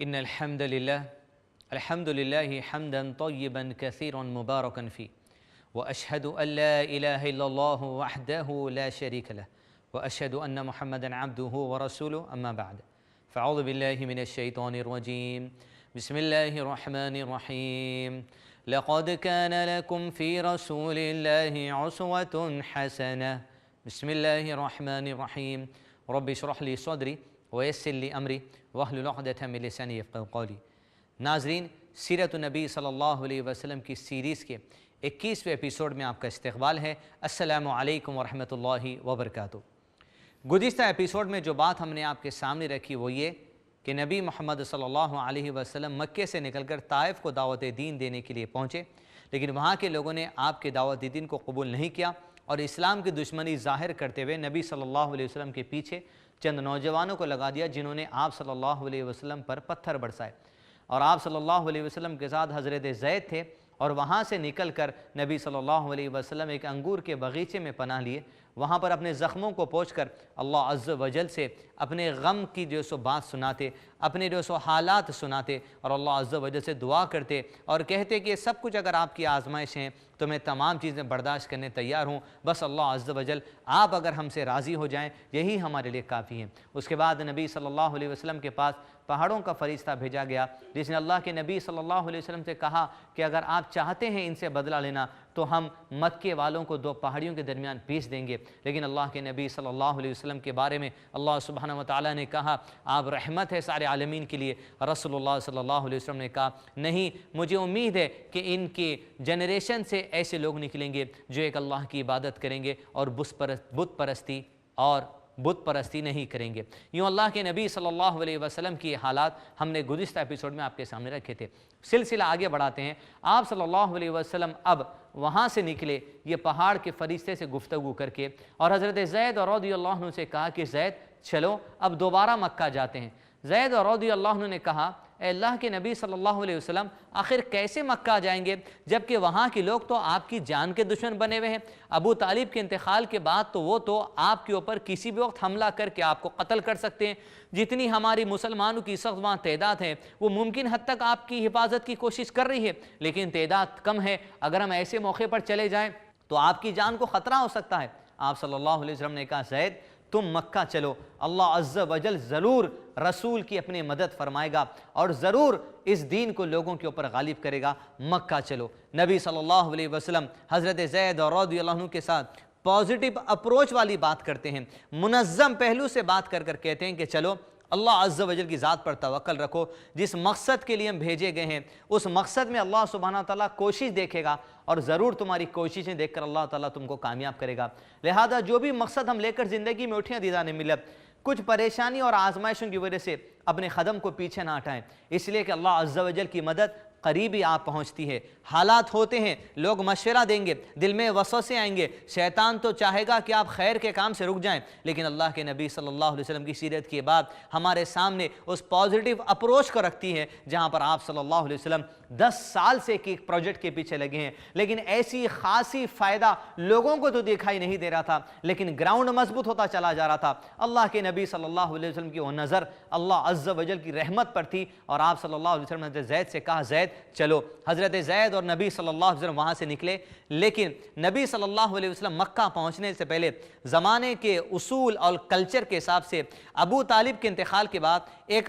إن الحمد لله حمدا طيبا كثيرا مباركا فيه، وأشهد أن لا إله إلا الله وحده لا شريك له، وأشهد أن محمدا عبده ورسوله. أما بعد، فأعوذ بالله من الشيطان الرجيم. بسم الله الرحمن الرحيم. لقد كان لكم في رسول الله أسوة حسنة. بسم الله الرحمن الرحيم. رب اشرح لي صدري ويسر لي أمري واحلل عقدة من لساني يفقهوا قولي. ناظرین، سیرت النبی صلی اللہ علیہ وسلم کی سیریز کے 21ویں ایپیسوڈ میں آپ کا استقبال ہے۔ السلام علیکم ورحمۃ اللہ وبرکاتہ۔ گزشتہ ایپیسوڈ میں جو بات ہم نے آپ کے سامنے رکھی وہ یہ کہ نبی محمد صلی اللہ علیہ وسلم مکے سے نکل کر طائف کو دعوت دین دینے کے لیے پہنچے، لیکن وہاں کے لوگوں نے آپ کے دعوت دین کو قبول نہیں کیا اور اسلام کی دشمنی ظاہر کرتے ہوئے نبی صلی اللہ علیہ وسلم کے پیچھے چند نوجوانوں کو لگا دیا، جنہوں نے آپ صلی اللہ علیہ وسلم پر پتھر برسائے، اور آپ صلی اللہ علیہ وسلم کے ساتھ حضرت زید تھے، اور وہاں سے نکل کر نبی صلی اللہ علیہ وسلم ایک انگور کے باغیچے میں پناہ لیے۔ وہاں پر اپنے زخموں کو پوچھ کر اللہ عز و جل سے اپنے غم کی جو سو بات سناتے، اپنے جو سو حالات سناتے، اور اللہ عز و جل سے دعا کرتے اور کہتے کہ سب کچھ اگر آپ کی آزمائش ہیں تو میں تمام چیزیں برداشت کرنے تیار ہوں، بس اللہ عز و جل آپ اگر ہم سے راضی ہو جائیں یہی ہمارے لیے کافی ہیں۔ اس کے بعد نبی صلی اللہ علیہ وسلم کے پاس پہاڑوں کا فرشتہ بھیجا گیا، جس نے اللہ کے نبی صلی اللہ علیہ وسلم سے کہا کہ اگر آپ چاہتے ہیں ان سے بدلہ لینا تو ہم مکے والوں کو دو پہاڑیوں کے درمیان پیس دیں گے، لیکن اللہ کے نبی صلی اللہ علیہ وسلم کے بارے میں اللہ سبحانہ وتعالی نے کہا آپ رحمت ہے سارے عالمین کے لیے۔ رسول اللہ صلی اللہ علیہ وسلم نے کہا نہیں، مجھے امید ہے کہ ان کے جنریشن سے ایسے لوگ نکلیں گے جو ایک اللہ کی عبادت کریں گے اور بت پرستی نہیں کریں گے۔ یوں اللہ کے نبی صلی اللہ علیہ وسلم کی حالات ہم نے گزشتہ ایپیسوڈ میں آپ کے سامنے رکھے تھے۔ سلسلہ آگے بڑھاتے ہیں۔ آپ صلی اللہ علیہ وسلم اب وہاں سے نکلے یہ پہاڑ کے فرشتے سے گفتگو کر کے، اور حضرت زید رضی اللہ عنہ سے کہا کہ زید چلو اب دوبارہ مکہ جاتے ہیں۔ زید رضی اللہ عنہ نے کہا اے اللہ کے نبی صلی اللہ علیہ وسلم آخر کیسے مکہ جائیں گے جبکہ وہاں کے لوگ تو آپ کی جان کے دشمن بنے ہوئے ہیں؟ ابو طالب کے انتقال کے بعد تو وہ تو آپ کے اوپر کسی بھی وقت حملہ کر کے آپ کو قتل کر سکتے ہیں۔ جتنی ہماری مسلمانوں کی سخت وہاں تعداد ہے وہ ممکن حد تک آپ کی حفاظت کی کوشش کر رہی ہے، لیکن تعداد کم ہے، اگر ہم ایسے موقع پر چلے جائیں تو آپ کی جان کو خطرہ ہو سکتا ہے۔ آپ صلی اللہ علیہ وسلم نے کہا زید تم مکہ چلو، اللہ عز و جل ضرور رسول کی اپنی مدد فرمائے گا اور ضرور اس دین کو لوگوں کے اوپر غالب کرے گا، مکہ چلو۔ نبی صلی اللہ علیہ وسلم حضرت زید رضی اللہ عنہ کے ساتھ پازیٹیو اپروچ والی بات کرتے ہیں، منظم پہلو سے بات کر کر کہتے ہیں کہ چلو اللہ عز و جل کی ذات پر توکل رکھو، جس مقصد کے لیے ہم بھیجے گئے ہیں اس مقصد میں اللہ سبحانہ تعالیٰ کوشش دیکھے گا اور ضرور تمہاری کوششیں دیکھ کر اللہ تعالیٰ تم کو کامیاب کرے گا۔ لہذا جو بھی مقصد ہم لے کر زندگی میں اٹھیں دیدان ملت، کچھ پریشانی اور آزمائشوں کی وجہ سے اپنے قدم کو پیچھے نہ ہٹائیں، اس لیے کہ اللہ عز و جل کی مدد قریبی آپ پہنچتی ہے۔ حالات ہوتے ہیں، لوگ مشورہ دیں گے، دل میں وسوسے آئیں گے، شیطان تو چاہے گا کہ آپ خیر کے کام سے رک جائیں، لیکن اللہ کے نبی صلی اللہ علیہ وسلم کی سیرت کی بات ہمارے سامنے اس پازیٹیو اپروچ کو رکھتی ہے جہاں پر آپ صلی اللہ علیہ وسلم 10 سال سے ایک پروجیکٹ کے پیچھے لگے ہیں، لیکن ایسی خاصی فائدہ لوگوں کو تو دکھائی نہیں دے رہا تھا، لیکن گراؤنڈ مضبوط ہوتا چلا جا رہا تھا۔ اللہ کے نبی صلی اللہ علیہ وسلم کی وہ نظر اللہ عز و جل کی رحمت پر تھی، اور آپ صلی اللہ علیہ وسلم نے حضرت زید سے کہا زید چلو۔ حضرت زید اور نبی صلی اللہ علیہ وسلم وہاں سے نکلے، لیکن نبی صلی اللہ علیہ وسلم مکہ پہنچنے سے پہلے زمانے کے اصول اور کلچر کے حساب سے ابو طالب کے انتقال کے بعد ایک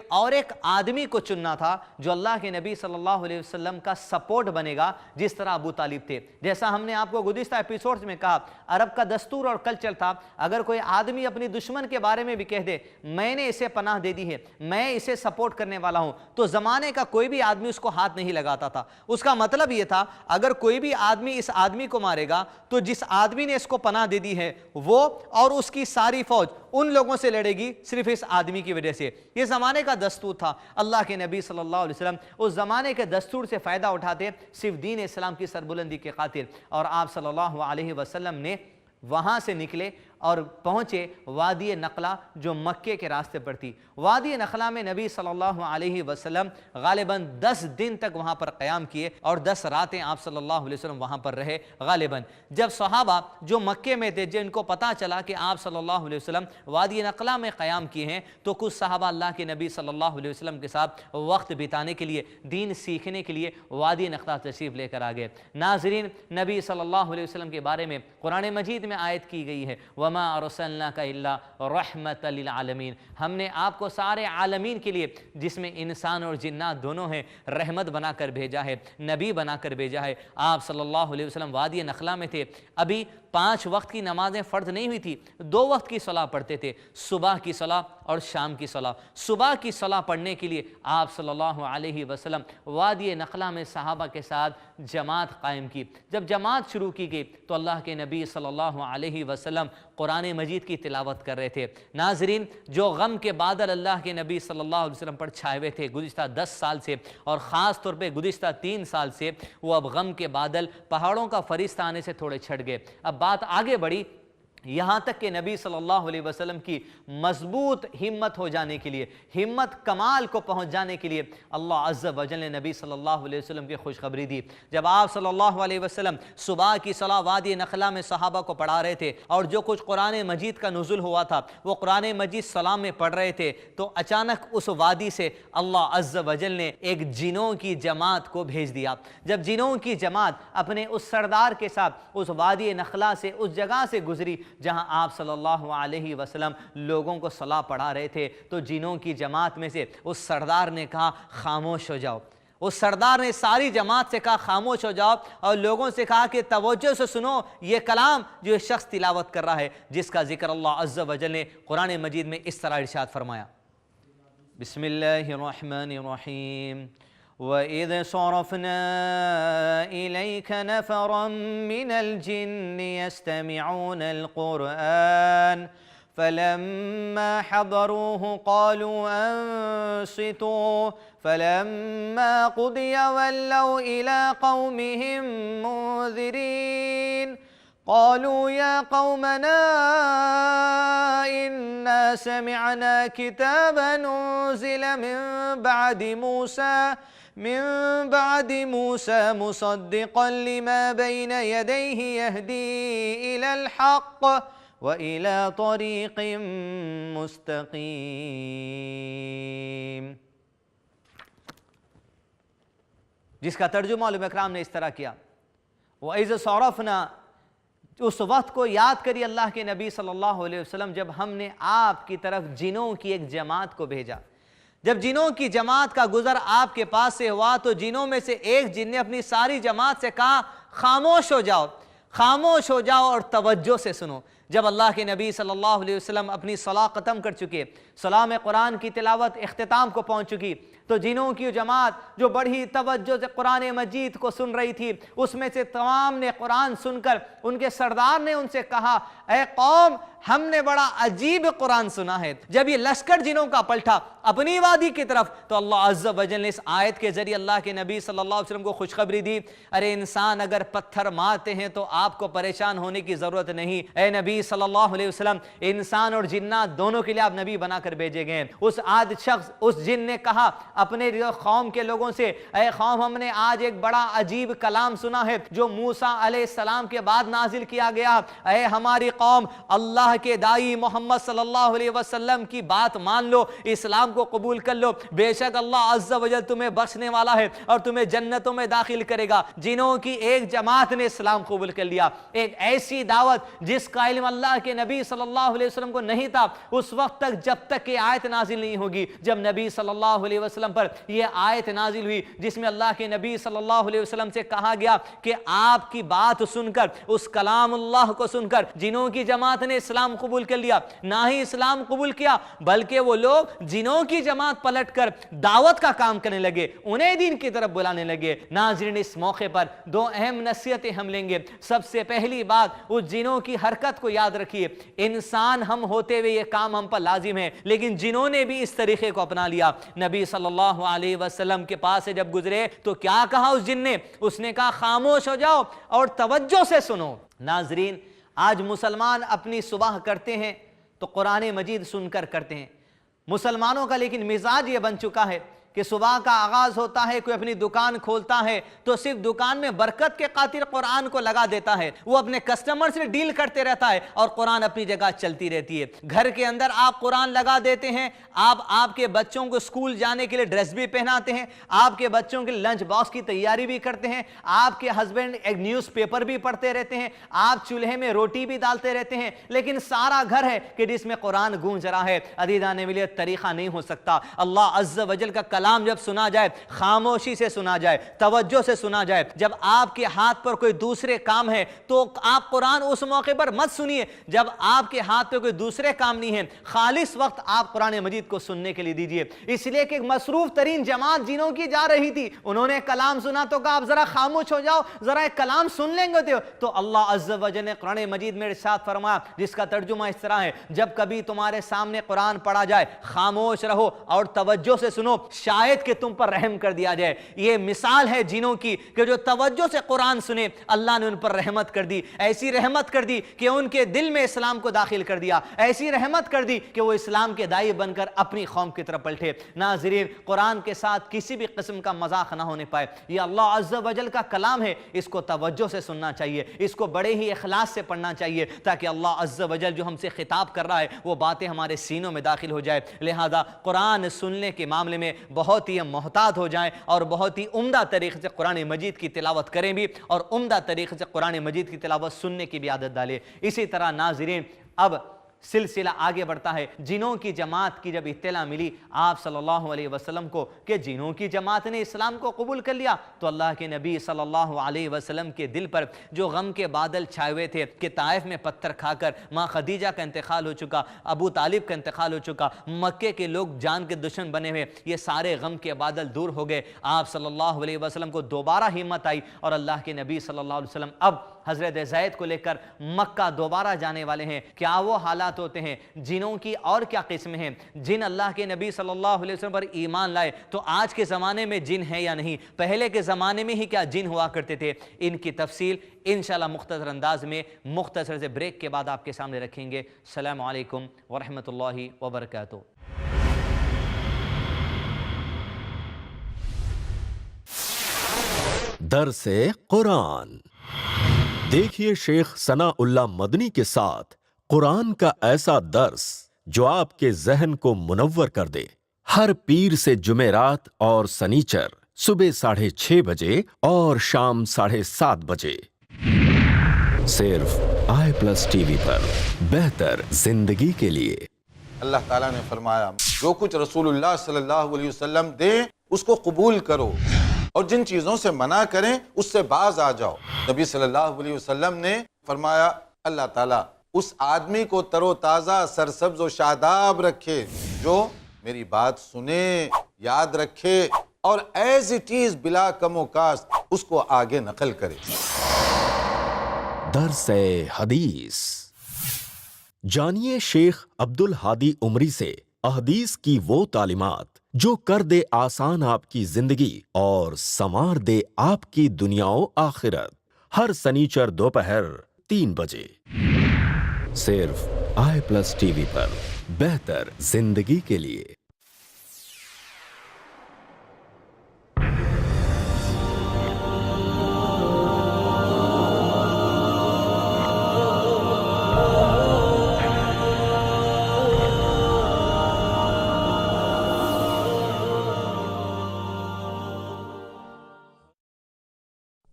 آدمی کو چننا تھا جو اللہ کے نبی صلی اللہ علیہ وسلم کا سپورٹ بنے گا، جس طرح ابو طالب تھے۔ جیسا ہم نے آپ کو گزشتہ ایپیسوڈز میں کہا، عرب کا دستور اور کلچر تھا اگر کوئی آدمی اپنی دشمن کے بارے میں بھی کہہ دے میں نے اسے پناہ دے دی ہے، میں اسے سپورٹ کرنے والا ہوں، تو زمانے کا کوئی بھی آدمی اس کو ہاتھ نہیں لگاتا تھا۔ اس کا مطلب یہ تھا اگر کوئی بھی آدمی اس آدمی کو مارے گا تو جس آدمی نے اس کو پناہ دے دی ہے وہ اور اس کی ساری فوج ان لوگوں سے لڑے گی صرف اس آدمی کی وجہ سے۔ یہ زمانے کا دستور تھا۔ اللہ کے نبی صلی اللہ علیہ وسلم اس زمانے کے دستور سے فائدہ اٹھاتے صرف دین اسلام کی سربلندی کے خاطر، اور آپ صلی اللہ علیہ وسلم نے وہاں سے نکلے اور پہنچے وادی نخلا جو مکے کے راستے پر تھی۔ وادی نخلا میں نبی صلی اللہ علیہ وسلم غالباً 10 دن تک وہاں پر قیام کیے اور 10 راتیں آپ صلی اللہ علیہ وسلم وہاں پر رہے غالباً۔ جب صحابہ جو مکے میں تھے جن کو پتہ چلا کہ آپ صلی اللہ علیہ وسلم وادی نخلا میں قیام کیے ہیں تو کچھ صحابہ اللہ کے نبی صلی اللہ علیہ وسلم کے ساتھ وقت بتانے کے لیے، دین سیکھنے کے لیے وادی نخلا تشریف لے کر آ گئے۔ ناظرین، نبی صلی اللہ علیہ وسلم کے بارے میں قرآن مجید میں آیت کی گئی ہے وَمَا أَرْسَلْنَاكَ إِلَّا رَحْمَةً لِلْعَالَمِينَ، ہم نے آپ کو سارے عالمین کے لیے، جس میں انسان اور جنات دونوں ہیں، رحمت بنا کر بھیجا ہے، نبی بنا کر بھیجا ہے۔ آپ صلی اللہ علیہ وسلم وادی نخلا میں تھے، ابھی 5 وقت کی نمازیں فرض نہیں ہوئی تھی، 2 وقت کی صلاح پڑھتے تھے، صبح کی صلاح اور شام کی صلاح۔ صبح کی صلاح پڑھنے کے لیے آپ صلی اللہ علیہ وسلم وادی نخلا میں صحابہ کے ساتھ جماعت قائم کی۔ جب جماعت شروع کی گئی تو اللہ کے نبی صلی اللہ علیہ وسلم قرآن مجید کی تلاوت کر رہے تھے۔ ناظرین، جو غم کے بادل اللہ کے نبی صلی اللہ علیہ وسلم پر چھائے ہوئے تھے گزشتہ 10 سال سے، اور خاص طور پہ گزشتہ 3 سال سے، وہ اب غم کے بادل پہاڑوں کا فرشتہ آنے سے تھوڑے چھٹ گئے۔ اب بات آگے بڑھی، یہاں تک کہ نبی صلی اللہ علیہ وسلم کی مضبوط ہمت ہو جانے کے لیے، ہمت کمال کو پہنچ جانے کے لیے اللہ عز و جل نے نبی صلی اللہ علیہ وسلم کی خوشخبری دی۔ جب آپ صلی اللہ علیہ وسلم صبح کی صلاح وادی نخلا میں صحابہ کو پڑھا رہے تھے اور جو کچھ قرآن مجید کا نزول ہوا تھا وہ قرآن مجید صلاح میں پڑھ رہے تھے، تو اچانک اس وادی سے اللہ عز و جل نے ایک جنوں کی جماعت کو بھیج دیا۔ جب جنوں کی جماعت اپنے اس سردار کے ساتھ اس وادی نخلا سے، اس جگہ سے گزری جہاں آپ صلی اللہ علیہ وسلم لوگوں کو صلاح پڑھا رہے تھے، تو جنوں کی جماعت میں سے اس سردار نے کہا خاموش ہو جاؤ۔ اس سردار نے ساری جماعت سے کہا خاموش ہو جاؤ، اور لوگوں سے کہا کہ توجہ سے سنو یہ کلام جو شخص تلاوت کر رہا ہے، جس کا ذکر اللہ عز و جل نے قرآن مجید میں اس طرح ارشاد فرمایا۔ بسم اللہ الرحمن الرحیم وَإِذْ صَرَفْنَا إِلَيْكَ نَفَرًا مِنَ الْجِنِّ يَسْتَمِعُونَ الْقُرْآنَ فَلَمَّا حَضَرُوهُ قَالُوا أَنصِتُوا فَلَمَّا قُضِيَ وَلَّوْا إِلَىٰ قَوْمِهِمْ مُنذِرِينَ قالوا يا قومنا إنا سمعنا كتابا أنزل من بعد موسى مصدقا لما بين يديه يهدي إلى الحق وإلى طريق مستقيم، جس کا ترجمہ علماء اکرام نے اس طرح کیا، وَإِذْ صَرَفْنَا، اس وقت کو یاد کری اللہ کے نبی صلی اللہ علیہ وسلم جب ہم نے آپ کی طرف جنوں کی ایک جماعت کو بھیجا۔ جب جنوں کی جماعت کا گزر آپ کے پاس سے ہوا تو جنوں میں سے ایک جن نے اپنی ساری جماعت سے کہا خاموش ہو جاؤ، خاموش ہو جاؤ اور توجہ سے سنو۔ جب اللہ کے نبی صلی اللہ علیہ وسلم اپنی صلاح ختم کر چکے، صلاح میں قرآن کی تلاوت اختتام کو پہنچ چکی، تو جنوں کی جماعت جو بڑی توجہ سے قرآن مجید کو سن رہی تھی، اس میں سے تمام نے قرآن سن کر ان کے سردار نے ان سے کہا اے قوم، ہم نے بڑا عجیب قرآن سنا ہے۔ جب یہ لشکر جنوں کا پلٹا اپنی وادی کی طرف تو اللہ عز و جل نے اس آیت کے ذریعے اللہ کے نبی صلی اللہ علیہ وسلم کو خوشخبری دی، ارے انسان اگر پتھر مارتے ہیں تو آپ کو پریشان ہونے کی ضرورت نہیں، اے نبی صلی اللہ علیہ وسلم، انسان اور جنات دونوں کے لیے آپ نبی بنا کر بھیجے گئے ہیں۔ اس عاد شخص، اس جن نے کہا اپنے قوم کے لوگوں سے، اے قوم، ہم نے آج ایک بڑا عجیب کلام سنا ہے جو موسیٰ علیہ السلام کے بعد نازل کیا گیا، اے ہماری قوم، اللہ کے دائی محمد صلی اللہ علیہ وسلم کی بات مان لو، اسلام کو قبول کر لو، بے شک اللہ عز و جل تمہیں بخشنے والا ہے اور تمہیں جنتوں میں داخل کرے گا۔ جنوں کی ایک جماعت نے اسلام قبول کر لیا، ایک ایسی دعوت جس کا علم اللہ کے نبی صلی اللہ علیہ وسلم کو نہیں تھا اس وقت تک، جب تک کہ آیت نازل نہیں ہوگی۔ جب نبی صلی اللہ علیہ وسلم پر یہ آیت نازل ہوئی جس میں اللہ کے نبی صلی اللہ علیہ وسلم سے کہا گیا کہ آپ کی بات سن کر، اس کلام اللہ کو سن کر جنوں کی جماعت نے اسلام قبول کر لیا، نہ ہی اسلام قبول کیا بلکہ وہ لوگ جنوں کی جماعت پلٹ کر دعوت کا کام کرنے لگے، انہیں دین کی طرف بلانے لگے۔ ناظرین، اس موقع پر 2 اہم نصیحتیں ہم لیں گے۔ سب سے پہلی بات، اس جنوں کی حرکت کو یاد رکھیے، انسان ہم ہوتے ہوئے یہ کام ہم پر لازم ہے، لیکن جنوں نے بھی اس طریقے کو اپنا لیا۔ نبی صلی اللہ علیہ وسلم کے پاس سے جب گزرے تو کیا کہا اس جن نے؟ اس نے کہا خاموش ہو جاؤ اور توجہ سے سنو۔ ناظرین، آج مسلمان اپنی صبح کرتے ہیں تو قرآن مجید سن کر کرتے ہیں۔ مسلمانوں کا لیکن مزاج یہ بن چکا ہے کہ صبح کا آغاز ہوتا ہے، کوئی اپنی دکان کھولتا ہے تو صرف دکان میں برکت کے خاطر قرآن کو لگا دیتا ہے، وہ اپنے کسٹمر سے ڈیل کرتے رہتا ہے اور قرآن اپنی جگہ چلتی رہتی ہے۔ گھر کے اندر آپ قرآن لگا دیتے ہیں، آپ کے بچوں کو اسکول جانے کے لیے ڈریس بھی پہناتے ہیں، آپ کے بچوں کے لنچ باکس کی تیاری بھی کرتے ہیں، آپ کے ہسبینڈ ایک نیوز پیپر بھی پڑھتے رہتے ہیں، آپ چولہے میں روٹی بھی ڈالتے رہتے ہیں، لیکن سارا گھر ہے کہ جس میں قرآن گونج رہا ہے۔ عزیزان ملے، طریقہ نہیں ہو سکتا۔ اللہ عز و جل کا کلام جب سنا جائے، خاموشی سے سنا جائے، توجہ سے سنا جائے۔ جب آپ کے ہاتھ پر کوئی دوسرے کام ہے تو آپ قرآن اس موقع پر مت سنیے۔ جب آپ کے ہاتھ پہ کوئی دوسرے کام نہیں ہے، خالص وقت آپ قرآن مجید کو سننے کے لیے دیجئے۔ اس لیے کہ ایک مصروف ترین جماعت جنہوں کی جا رہی تھی، انہوں نے کلام سنا تو کہا آپ ذرا خاموش ہو جاؤ، ذرا ایک کلام سن لیں گے تو اللہ عز و جل نے قرآن مجید میں ارشاد فرمایا، جس کا ترجمہ اس طرح ہے، جب کبھی تمہارے سامنے قرآن پڑھا جائے خاموش رہو اور توجہ سے سنو، شاید کہ تم پر رحم کر دیا جائے۔ یہ مثال ہے جنوں کی کہ جو توجہ سے قرآن سنے، اللہ نے ان پر رحمت کر دی، ایسی رحمت کر دی کہ ان کے دل میں اسلام کو داخل کر دیا، ایسی رحمت کر دی کہ وہ اسلام کے داعی بن کر اپنی قوم کی طرف پلٹے۔ ناظرین، قرآن کے ساتھ کسی بھی قسم کا مذاق نہ ہونے پائے۔ یہ اللہ عز و جل کا کلام ہے، اس کو توجہ سے سننا چاہیے، اس کو بڑے ہی اخلاص سے پڑھنا چاہیے تاکہ اللہ عز و جل جو ہم سے خطاب کر رہا ہے وہ باتیں ہمارے سینوں میں داخل ہو جائے۔ لہذا قرآن سننے کے معاملے میں بہت ہی محتاط ہو جائیں اور بہت ہی عمدہ طریقے سے قرآن مجید کی تلاوت کریں بھی، اور عمدہ طریقے سے قرآن مجید کی تلاوت سننے کی بھی عادت ڈالیں۔ اسی طرح ناظرین، اب سلسلہ آگے بڑھتا ہے۔ جنوں کی جماعت کی جب اطلاع ملی آپ صلی اللہ علیہ وسلم کو کہ جنوں کی جماعت نے اسلام کو قبول کر لیا، تو اللہ کے نبی صلی اللہ علیہ وسلم کے دل پر جو غم کے بادل چھائے ہوئے تھے کہ طائف میں پتھر کھا کر ماں خدیجہ کا انتقال ہو چکا، ابو طالب کا انتقال ہو چکا، مکے کے لوگ جان کے دشمن بنے ہوئے، یہ سارے غم کے بادل دور ہو گئے۔ آپ صلی اللہ علیہ وسلم کو دوبارہ ہمت آئی اور اللہ کے نبی صلی اللہ علیہ وسلم اب حضرت زید کو لے کر مکہ دوبارہ جانے والے ہیں۔ کیا وہ حالات ہوتے ہیں؟ جنوں کی اور کیا قسم ہیں؟ جن اللہ کے نبی صلی اللہ علیہ وسلم پر ایمان لائے تو آج کے زمانے میں جن ہے یا نہیں؟ پہلے کے زمانے میں ہی کیا جن ہوا کرتے تھے؟ ان کی تفصیل انشاءاللہ مختصر انداز میں مختصر سے بریک کے بعد آپ کے سامنے رکھیں گے۔ السلام علیکم ورحمۃ اللہ وبرکاتہ۔ درس قرآن دیکھیے شیخ ثناء اللہ مدنی کے ساتھ قرآن کا ایسا درس جو آپ کے ذہن کو منور کر دے۔ ہر پیر سے جمعرات اور سنیچر صبح 6:30 بجے اور شام 7:30 بجے، صرف i+ TV پر، بہتر زندگی کے لیے۔ اللہ تعالیٰ نے فرمایا جو کچھ رسول اللہ صلی اللہ علیہ وسلم دیں اس کو قبول کرو اور جن چیزوں سے منع کریں اس سے باز آ جاؤ۔ نبی صلی اللہ علیہ وسلم نے فرمایا اللہ تعالیٰ اس آدمی کو تر و تازہ، سرسبز و شاداب رکھے جو میری بات سنے، یاد رکھے اور ایز اٹ از بلا کم و کاست اس کو آگے نقل کرے۔ درس حدیث جانیے شیخ عبدالہادی عمری سے احادیث کی وہ تعلیمات جو کر دے آسان آپ کی زندگی اور سنوار دے آپ کی دنیا و آخرت۔ ہر سنیچر دوپہر 3 بجے، صرف i+ TV پر، بہتر زندگی کے لیے۔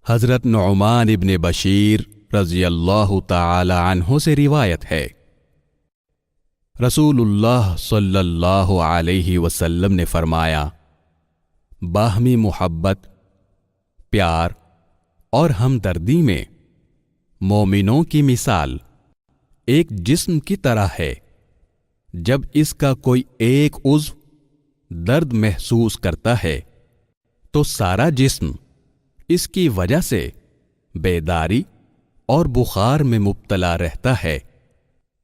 حضرت نعمان ابن بشیر رضی اللہ تعالی عنہ سے روایت ہے، رسول اللہ صلی اللہ علیہ وسلم نے فرمایا، باہمی محبت، پیار اور ہمدردی میں مومنوں کی مثال ایک جسم کی طرح ہے، جب اس کا کوئی ایک عضو درد محسوس کرتا ہے تو سارا جسم اس کی وجہ سے بیداری اور بخار میں مبتلا رہتا ہے۔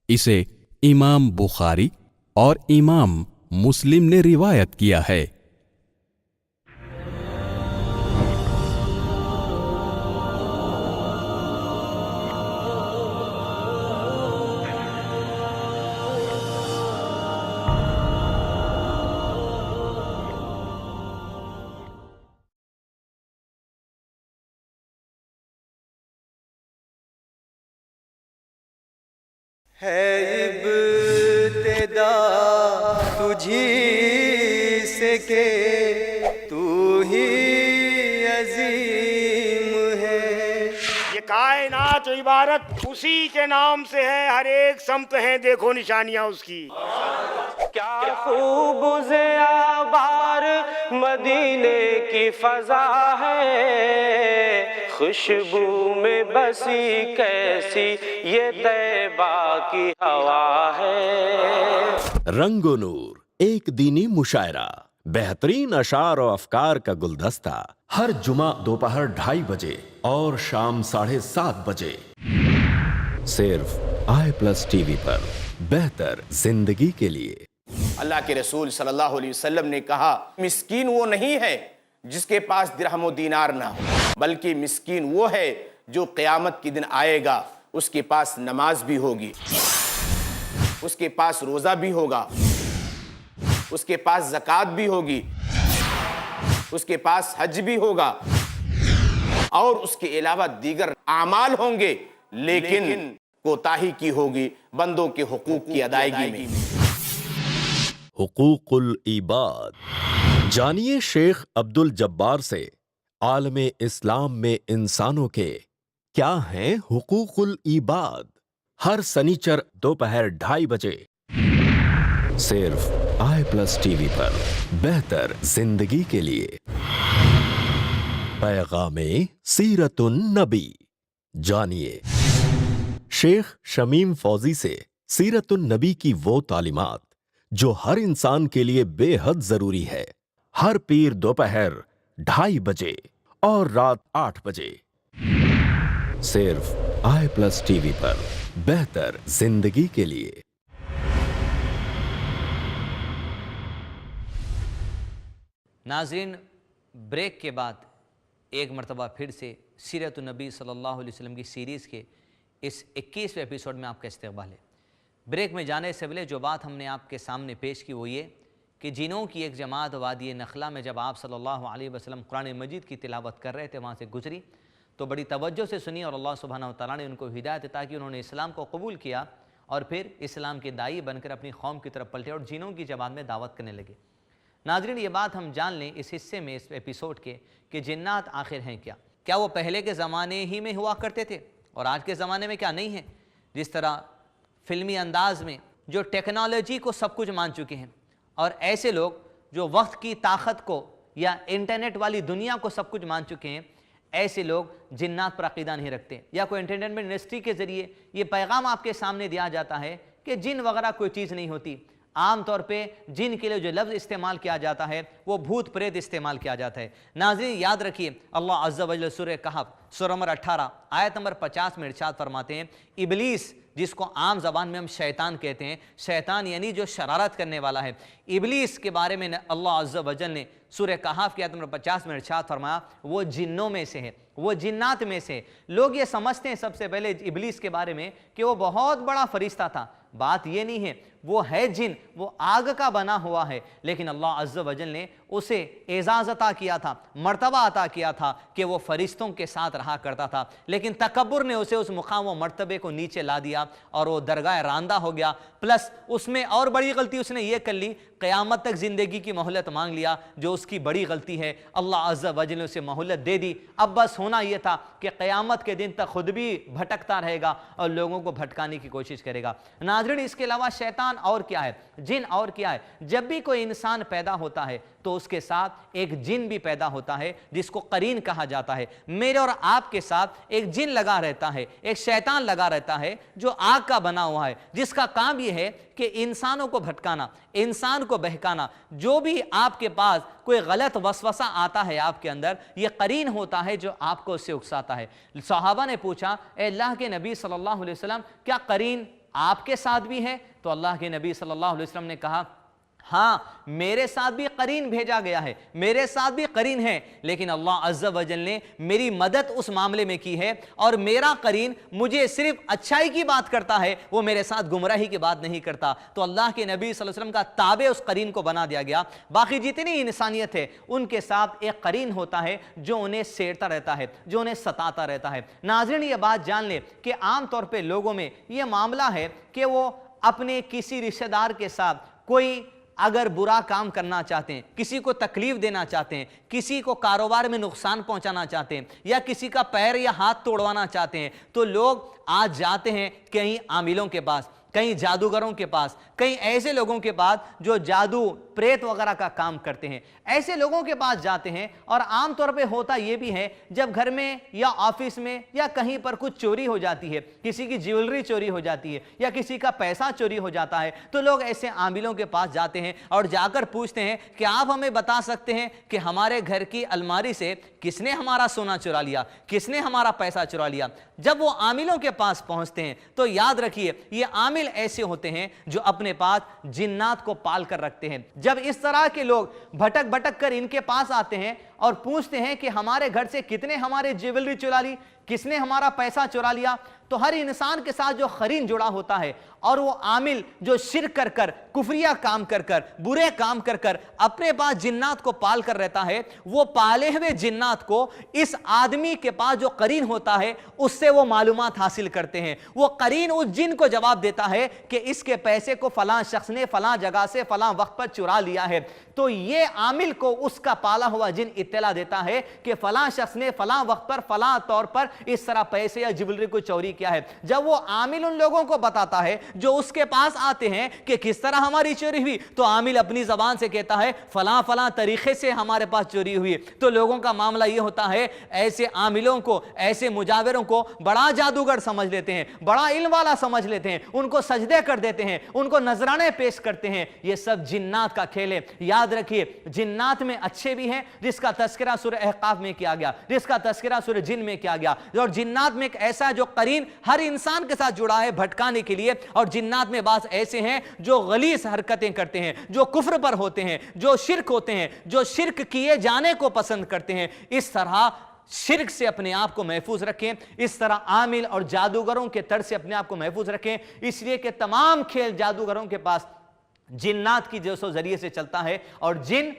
اسے امام بخاری اور امام مسلم نے روایت کیا ہے۔ ہے ابتدا تجھی سے کہ تو ہی عظیم ہے. یہ کائنات عبارت اسی کے نام سے ہے، ہر ایک سمت ہیں دیکھو نشانیاں اس کی. کیا خوب زیابار مدینے کی فضا ہے، خوشبو میں بسی کیسی یہ طیبہ کی ہوا ہے. رنگ و نور ایک دینی مشاعرہ، بہترین اشعار و افکار کا گلدستہ، ہر جمعہ دوپہر 2:30 بجے اور شام 7:30 بجے، صرف i+TV پر. بہتر زندگی کے لیے. اللہ کے رسول صلی اللہ علیہ وسلم نے کہا مسکین وہ نہیں ہے جس کے پاس درہم و دینار نہ ہو، بلکہ مسکین وہ ہے جو قیامت کے دن آئے گا، اس کے پاس نماز بھی ہوگی، اس کے پاس روزہ بھی ہوگا، اس کے پاس زکوٰۃ بھی ہوگی، اس کے پاس حج بھی ہوگا، اور اس کے علاوہ دیگر اعمال ہوں گے، لیکن کوتاہی کی ہوگی بندوں کے حقوق کی ادائیگی میں. حقوق العباد. جانیے شیخ عبد الجبار سے عالم اسلام میں انسانوں کے کیا ہیں حقوق العباد. ہر سنیچر دوپہر 2:30 بجے، صرف i+TV پر. بہتر زندگی کے لیے. پیغام سیرت النبی. جانیے شیخ شمیم فوزی سے سیرت النبی کی وہ تعلیمات جو ہر انسان کے لیے بے حد ضروری ہے. ہر پیر دوپہر 2:30 بجے اور رات 8 بجے، صرف i+TV پر. بہتر زندگی کے لیے. ناظرین، بریک کے بعد ایک مرتبہ پھر سے سیرت النبی صلی اللہ علیہ وسلم کی سیریز کے اس 21ویں ایپیسوڈ میں آپ کا استقبال ہے. بریک میں جانے سے پہلے جو بات ہم نے آپ کے سامنے پیش کی وہ یہ کہ جنوں کی ایک جماعت وادی نخلا میں جب آپ صلی اللہ علیہ وسلم قرآن مجید کی تلاوت کر رہے تھے وہاں سے گزری تو بڑی توجہ سے سنی، اور اللہ سبحانہ وتعالیٰ نے ان کو ہدایت عطا کی. انہوں نے اسلام کو قبول کیا اور پھر اسلام کے داعی بن کر اپنی قوم کی طرف پلٹے اور جنوں کی جماعت میں دعوت کرنے لگے. ناظرین، یہ بات ہم جان لیں اس حصے میں، اس ایپیسوڈ کے، کہ جنات آخر ہیں کیا. کیا وہ پہلے کے زمانے ہی میں ہوا کرتے تھے اور آج کے زمانے میں کیا نہیں ہیں؟ جس طرح فلمی انداز میں جو ٹیکنالوجی کو سب کچھ مان چکے ہیں، اور ایسے لوگ جو وقت کی طاقت کو یا انٹرنیٹ والی دنیا کو سب کچھ مان چکے ہیں، ایسے لوگ جنات پر عقیدہ نہیں رکھتے. یا کوئی انٹرٹینمنٹ انڈسٹری کے ذریعے یہ پیغام آپ کے سامنے دیا جاتا ہے کہ جن وغیرہ کوئی چیز نہیں ہوتی. عام طور پہ جن کے لیے جو لفظ استعمال کیا جاتا ہے وہ بھوت پریت استعمال کیا جاتا ہے. ناظرین یاد رکھیے، اللہ عز و جل سورہ کہف سورہ نمبر 18 آیت نمبر 50 میں ارشاد فرماتے ہیں، ابلیس جس کو عام زبان میں ہم شیطان کہتے ہیں، شیطان یعنی جو شرارت کرنے والا ہے، ابلیس کے بارے میں اللہ عز و جل نے سورہ کہف کی آیت نمبر 50 میں ارشاد فرمایا وہ جنوں میں سے ہے، وہ جنات میں سے. لوگ یہ سمجھتے ہیں سب سے پہلے ابلیس کے بارے میں کہ وہ بہت بڑا فرشتہ تھا. بات یہ نہیں ہے، وہ ہے جن، وہ آگ کا بنا ہوا ہے، لیکن اللہ عز و جل نے اسے اعزاز عطا کیا تھا، مرتبہ عطا کیا تھا کہ وہ فرشتوں کے ساتھ رہا کرتا تھا. لیکن تکبر نے اسے اس مقام و مرتبے کو نیچے لا دیا اور وہ درگاہ راندہ ہو گیا. پلس اس میں اور بڑی غلطی اس نے یہ کر لی، قیامت تک زندگی کی مہلت مانگ لیا، جو اس کی بڑی غلطی ہے. اللہ عز و جل نے اسے مہلت دے دی. اب بس ہونا یہ تھا کہ قیامت کے دن تک خود بھی بھٹکتا رہے گا اور لوگوں کو بھٹکانے کی کوشش کرے گا. ناظرین، اس کے علاوہ شیطان اور کیا ہے، جن اور کیا ہے. جب بھی کوئی انسان پیدا ہوتا ہے تو اس کے ساتھ ایک جن بھی پیدا ہوتا ہے جس کو قرین کہا جاتا ہے. میرے اور آپ کے ساتھ ایک جن لگا رہتا ہے، ایک شیطان لگا رہتا ہے جو آگ کا بنا ہوا ہے، جس کا کام یہ ہے کہ انسانوں کو بھٹکانا، انسان کو بہکانا. جو بھی آپ کے پاس کوئی غلط وسوسہ آتا ہے آپ کے اندر، یہ قرین ہوتا ہے جو آپ کو اس سے اکساتا ہے. صحابہ نے پوچھا، اے اللہ کے نبی صلی اللہ علیہ وسلم، کیا قرین آپ کے ساتھ بھی ہے؟ تو اللہ کے نبی صلی اللہ علیہ وسلم نے کہا، ہاں میرے ساتھ بھی قرین بھیجا گیا ہے، میرے ساتھ بھی قرین ہے، لیکن اللہ عز و جل نے میری مدد اس معاملے میں کی ہے، اور میرا قرین مجھے صرف اچھائی کی بات کرتا ہے، وہ میرے ساتھ گمراہی کی بات نہیں کرتا۔ تو اللہ کے نبی صلی اللہ علیہ وسلم کا تابع اس قرین کو بنا دیا گیا۔ باقی جتنی انسانیت ہے ان کے ساتھ ایک قرین ہوتا ہے جو انہیں سیرتا رہتا ہے، جو انہیں ستاتا رہتا ہے۔ ناظرین یہ بات جان لیں کہ عام طور پہ لوگوں میں یہ معاملہ ہے کہ وہ اپنے کسی رشتہ دار کے ساتھ کوئی اگر برا کام کرنا چاہتے ہیں، کسی کو تکلیف دینا چاہتے ہیں، کسی کو کاروبار میں نقصان پہنچانا چاہتے ہیں، یا کسی کا پیر یا ہاتھ توڑوانا چاہتے ہیں، تو لوگ آج جاتے ہیں کہیں عاملوں کے پاس، کہیں جادوگروں کے پاس، کہیں ایسے لوگوں کے پاس جو جادو پریت وغیرہ کا کام کرتے ہیں، ایسے لوگوں کے پاس جاتے ہیں۔ اور عام طور پہ ہوتا یہ بھی ہے جب گھر میں یا آفس میں یا کہیں پر کچھ چوری ہو جاتی ہے، کسی کی جیولری چوری ہو جاتی ہے یا کسی کا پیسہ چوری ہو جاتا ہے، تو لوگ ایسے عاملوں کے پاس جاتے ہیں اور جا کر پوچھتے ہیں کہ آپ ہمیں بتا سکتے ہیں کہ ہمارے گھر کی الماری سے کس نے ہمارا سونا چرا لیا، کس نے ہمارا پیسہ چرا لیا۔ جب وہ عاملوں کے پاس پہنچتے ہیں تو یاد رکھیے یہ عامل ایسے ہوتے ہیں جو اپنے پاس جنات کو پال کر رکھتے ہیں۔ جب اس طرح کے لوگ بھٹک بھٹک کر ان کے پاس آتے ہیں اور پوچھتے ہیں کہ ہمارے گھر سے کتنے ہمارے جیولری چرا لی، کس نے ہمارا پیسہ چرا لیا، تو ہر انسان کے ساتھ جو قرین جڑا ہوتا ہے اور وہ عامل جو شرک کر کر، کفریہ کام کر کر، برے کام کر کر اپنے پاس جنات کو پال کر رہتا ہے، وہ پالے ہوئے جنات کو اس آدمی کے پاس جو قرین ہوتا ہے اس سے وہ معلومات حاصل کرتے ہیں۔ وہ قرین اس جن کو جواب دیتا ہے کہ اس کے پیسے کو فلاں شخص نے فلاں جگہ سے فلاں وقت پر چرا لیا ہے، تو یہ عامل کو اس کا پالا ہوا جن اطلاع دیتا ہے کہ فلاں شخص نے فلاں وقت پر فلاں طور پر اس طرح پیسے یا جیولری کو چوری کیا ہے۔ جب وہ عامل ان لوگوں کو بتاتا ہے جو اس کے پاس آتے ہیں کہ کس طرح ہماری چوری ہوئی، تو عامل اپنی زبان سے کہتا ہے فلاں فلاں طریقے سے ہمارے پاس چوری ہوئی۔ تو لوگوں کا معاملہ یہ ہوتا ہے ایسے عاملوں کو، ایسے مجاوروں کو بڑا جادوگر سمجھ لیتے ہیں، بڑا علم والا سمجھ لیتے ہیں، ان کو سجدے کر دیتے ہیں، ان کو نذرانے پیش کرتے ہیں۔ یہ سب جنات کا کھیل ہے۔ یاد رکھیے جنات میں اچھے بھی ہیں جس کا تذکرہ سورہ احقاف میں کیا گیا، جس کا تذکرہ سورہ جن میں کیا گیا، اور جنات میں ایک ایسا جو قرین ہر انسان کے ساتھ جڑا ہے بھٹکانے کے لیے، اور جنات میں بعض ایسے ہیں جو غلیظ حرکتیں کرتے ہیں، جو کفر پر ہوتے ہیں، جو شرک ہوتے ہیں، جو شرک کیے جانے کو پسند کرتے ہیں۔ اس طرح شرک سے اپنے آپ کو محفوظ رکھیں، اس طرح عامل اور جادوگروں کے طرز سے اپنے آپ کو محفوظ رکھیں، اس لیے کہ تمام کھیل جادوگروں کے پاس جنات کی جو سو ذریعے سے چلتا ہے، اور جن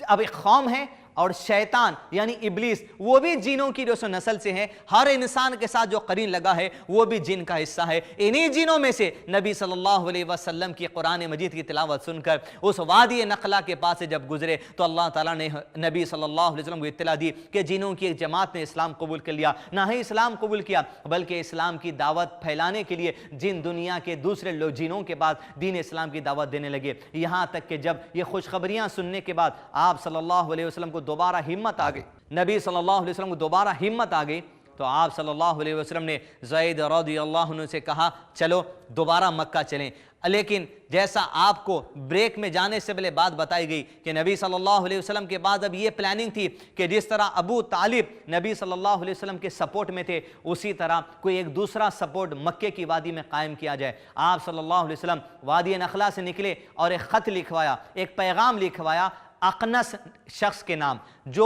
اب ایک قوم ہے، اور شیطان یعنی ابلیس وہ بھی جنوں کی جو سو نسل سے ہے۔ ہر انسان کے ساتھ جو قرین لگا ہے وہ بھی جن کا حصہ ہے۔ انہی جنوں میں سے نبی صلی اللہ علیہ وسلم کی قرآن مجید کی تلاوت سن کر اس وادی نخلا کے پاس سے جب گزرے تو اللہ تعالیٰ نے نبی صلی اللہ علیہ وسلم کو اطلاع دی کہ جنوں کی ایک جماعت نے اسلام قبول کر لیا۔ نہ ہی اسلام قبول کیا بلکہ اسلام کی دعوت پھیلانے کے لیے جن دنیا کے دوسرے لوگ جنوں کے بعد دین اسلام کی دعوت دینے لگے، یہاں تک کہ جب یہ خوشخبریاں سننے کے بعد آپ صلی اللہ علیہ وسلم کو دوبارہ ہمت آ گئی، نبی صلی اللہ علیہ وسلم کو دوبارہ ہمت آ گئی، تو آپ صلی اللہ علیہ وسلم نے زید رضی اللہ عنہ سے کہا چلو دوبارہ مکہ چلیں۔ لیکن جیسا آپ کو بریک میں جانے سے پہلے بات بتائی گئی کہ نبی صلی اللہ علیہ وسلم کے بعد اب یہ پلاننگ تھی کہ جس طرح ابو طالب نبی صلی اللہ علیہ وسلم کے سپورٹ میں تھے، اسی طرح کوئی ایک دوسرا سپورٹ مکے کی وادی میں قائم کیا جائے۔ آپ صلی اللہ علیہ وسلم وادی نخلا سے نکلے اور ایک خط لکھوایا، ایک پیغام لکھوایا اقنس شخص کے نام، جو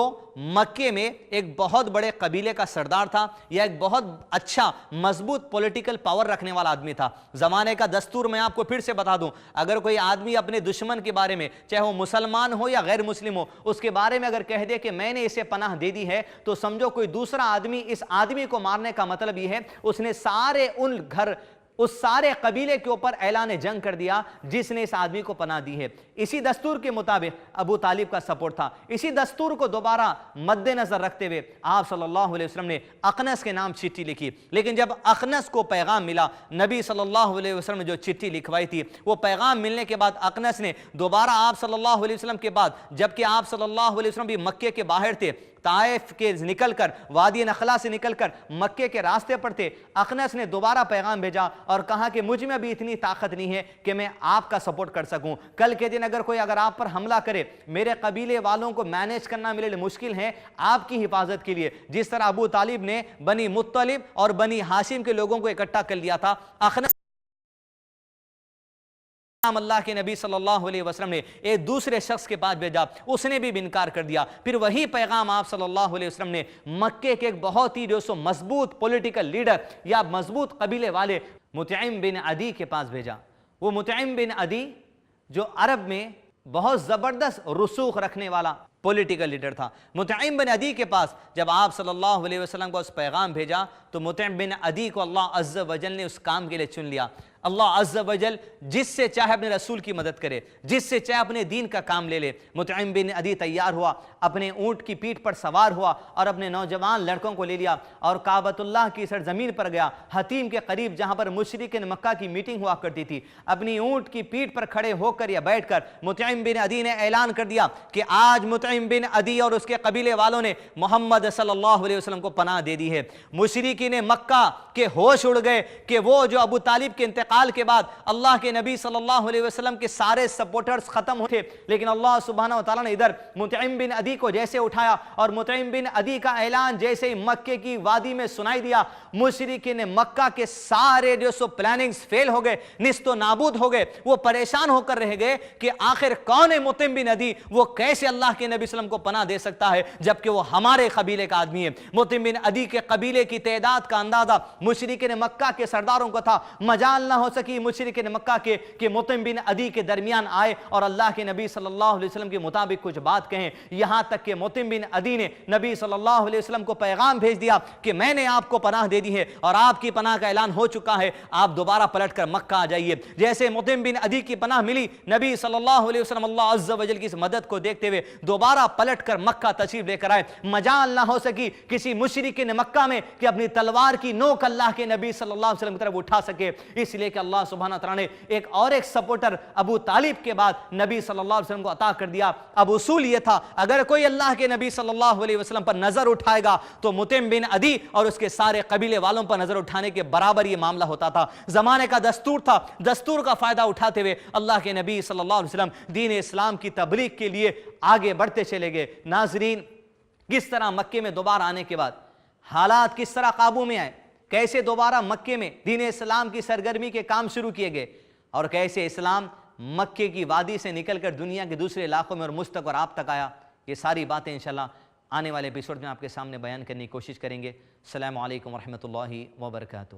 مکے میں ایک بہت بڑے قبیلے کا سردار تھا، یا ایک بہت اچھا مضبوط پولیٹیکل پاور رکھنے والا آدمی تھا۔ زمانے کا دستور میں آپ کو پھر سے بتا دوں، اگر کوئی آدمی اپنے دشمن کے بارے میں، چاہے وہ مسلمان ہو یا غیر مسلم ہو، اس کے بارے میں اگر کہہ دے کہ میں نے اسے پناہ دے دی ہے، تو سمجھو کوئی دوسرا آدمی اس آدمی کو مارنے کا مطلب یہ ہے اس نے سارے ان گھر، اس سارے قبیلے کے اوپر اعلان جنگ کر دیا جس نے اس آدمی کو پناہ دی ہے۔ اسی دستور کے مطابق ابو طالب کا سپورٹ تھا۔ اسی دستور کو دوبارہ مد نظر رکھتے ہوئے آپ صلی اللہ علیہ وسلم نے اقنس کے نام چٹھی لکھی، لیکن جب اقنس کو پیغام ملا، نبی صلی اللہ علیہ وسلم نے جو چٹھی لکھوائی تھی، وہ پیغام ملنے کے بعد اقنس نے دوبارہ آپ صلی اللہ علیہ وسلم کے بعد، جبکہ آپ صلی اللہ علیہ وسلم بھی مکے کے باہر تھے، طائف کے نکل کر، وادی نخلا سے نکل کر مکے کے راستے پر تھے، اقنس نے دوبارہ پیغام بھیجا اور کہا کہ مجھ میں بھی اتنی طاقت نہیں ہے کہ میں آپ کا سپورٹ کر سکوں۔ کل کے دن اگر آپ پر حملہ کرے، میرے قبیلے والوں کو مینیج کرنا میرے لیے مشکل ہے، آپ کی حفاظت کے لیے جس طرح ابو طالب نے بنی مطلب اور بنی ہاشم کے لوگوں کو اکٹھا کر لیا تھا، اقنس اللہ کے نبی صلی اللہ علیہ وسلم نے ایک دوسرے شخص کے پاس بھیجا، اس نے بھی انکار کر دیا۔ پھر وہی پیغام آپ صلی اللہ علیہ وسلم نے مکے کے ایک بہت ہی مضبوط پولیٹیکل لیڈر یا مضبوط قبیلے والے مطعم بن عدی کے پاس بھیجا۔ وہ مطعم بن عدی جو عرب میں بہت زبردست رسوخ رکھنے والا پولیٹیکل لیڈر تھا، مطعم بن عدی کے پاس جب آپ صلی اللہ علیہ وسلم کو اس پیغام بھیجا تو مطعم بن عدی کو اللہ عز و جل نے اس کام کے لیے چن لیا۔ اللہ عز و جل جس سے چاہے اپنے رسول کی مدد کرے، جس سے چاہے اپنے دین کا کام لے لے۔ مطعم بن عدی تیار ہوا، اپنے اونٹ کی پیٹھ پر سوار ہوا اور اپنے نوجوان لڑکوں کو لے لیا اور کعبۃ اللہ کی سرزمین پر گیا، حتیم کے قریب جہاں پر مشرکین مکہ کی میٹنگ ہوا کرتی تھی۔ اپنی اونٹ کی پیٹھ پر کھڑے ہو کر یا بیٹھ کر مطعم بن عدی نے اعلان کر دیا کہ آج مطعم بن عدی اور اس کے قبیلے والوں نے محمد صلی اللہ علیہ وسلم کو پناہ دے دی ہے۔ مشرکین مکہ کے ہوش اڑ گئے کہ وہ جو ابو طالب کے انتقال کے بعد اللہ کے نبی صلی اللہ علیہ وسلم کے سارے سپورٹرز ختم ہوئے، لیکن اللہ سبحانہ وتعالیٰ نے ادھر مطعم بن عدی کو جیسے اٹھایا اور مطعم بن عدی کا اعلان جیسے ہی مکے کی وادی میں سنائی دیا، مشرکین مکہ کے سارے پلاننگز فیل ہو گئے، نیست و نابود ہو گئے۔ وہ پریشان ہو کر رہ گئے کہ آخر کون ہے مطعم بن عدی، وہ کیسے اللہ کے نبی صلی اللہ علیہ وسلم کو پناہ دے سکتا ہے جبکہ وہ ہمارے قبیلے کا آدمی ہے۔ مطعم بن عدی کے قبیلے کی تعداد کا اندازہ مشرکین مکہ کے سرداروں کو تھا، مجال نہ ہو سکی مشرکین مکہ کے کہ مطعم بن عدی کے درمیان آئے اور اللہ کے نبی صلی اللہ علیہ وسلم کے مطابق کچھ بات کہیں، یہاں تک کہ مطعم بن عدی نے نبی صلی اللہ علیہ وسلم کو پیغام بھیج دیا کہ میں نے آپ کو پناہ دے دی ہے اور آپ کی پناہ کا اعلان ہو چکا ہے، آپ دوبارہ پلٹ کر مکہ آ جائیے۔ جیسے مطعم بن عدی کی پناہ ملی، نبی صلی اللہ علیہ وسلم اللہ عز و جل کی اس مدد کو دیکھتے ہوئے دوبارہ پلٹ کر مکہ تشریف لے کر آئے۔ مجال نہ ہو سکی کسی مشرکین مکہ میں کہ اپنی تلوار کی نوک اللہ کے نبی صلی اللہ علیہ وسلم کی طرف اٹھا سکے، اس لیے کہ اللہ سبحانہ تعالیٰ نے ایک سپورٹر ابو طالب کے بعد نبی صلی اللہ علیہ وسلم کو عطا کر دیا۔ اب اصول یہ تھا اگر کوئی اللہ کے نبی صلی اللہ علیہ وسلم پر نظر اٹھائے گا تو مطعم بن عدی اور اس کے سارے قبیلے والوں پر نظر اٹھانے کے برابر یہ معاملہ ہوتا تھا۔ زمانے کا دستور تھا، دستور کا فائدہ اٹھاتے ہوئے اللہ کے نبی صلی اللہ علیہ وسلم دین اسلام کی تبلیغ کے لیے آگے بڑھتے چلے گئے۔ ناظرین، کس طرح مکے میں دوبارہ آنے کے بعد حالات کس طرح قابو میں آئے، کیسے دوبارہ مکے میں دین اسلام کی سرگرمی کے کام شروع کیے گئے اور کیسے اسلام مکے کی وادی سے نکل کر دنیا کے دوسرے علاقوں میں اور مجھ تک اور آپ تک آیا، یہ ساری باتیں انشاءاللہ آنے والے ایپیسوڈ میں آپ کے سامنے بیان کرنے کی کوشش کریں گے۔ السلام علیکم ورحمۃ اللہ وبرکاتہ۔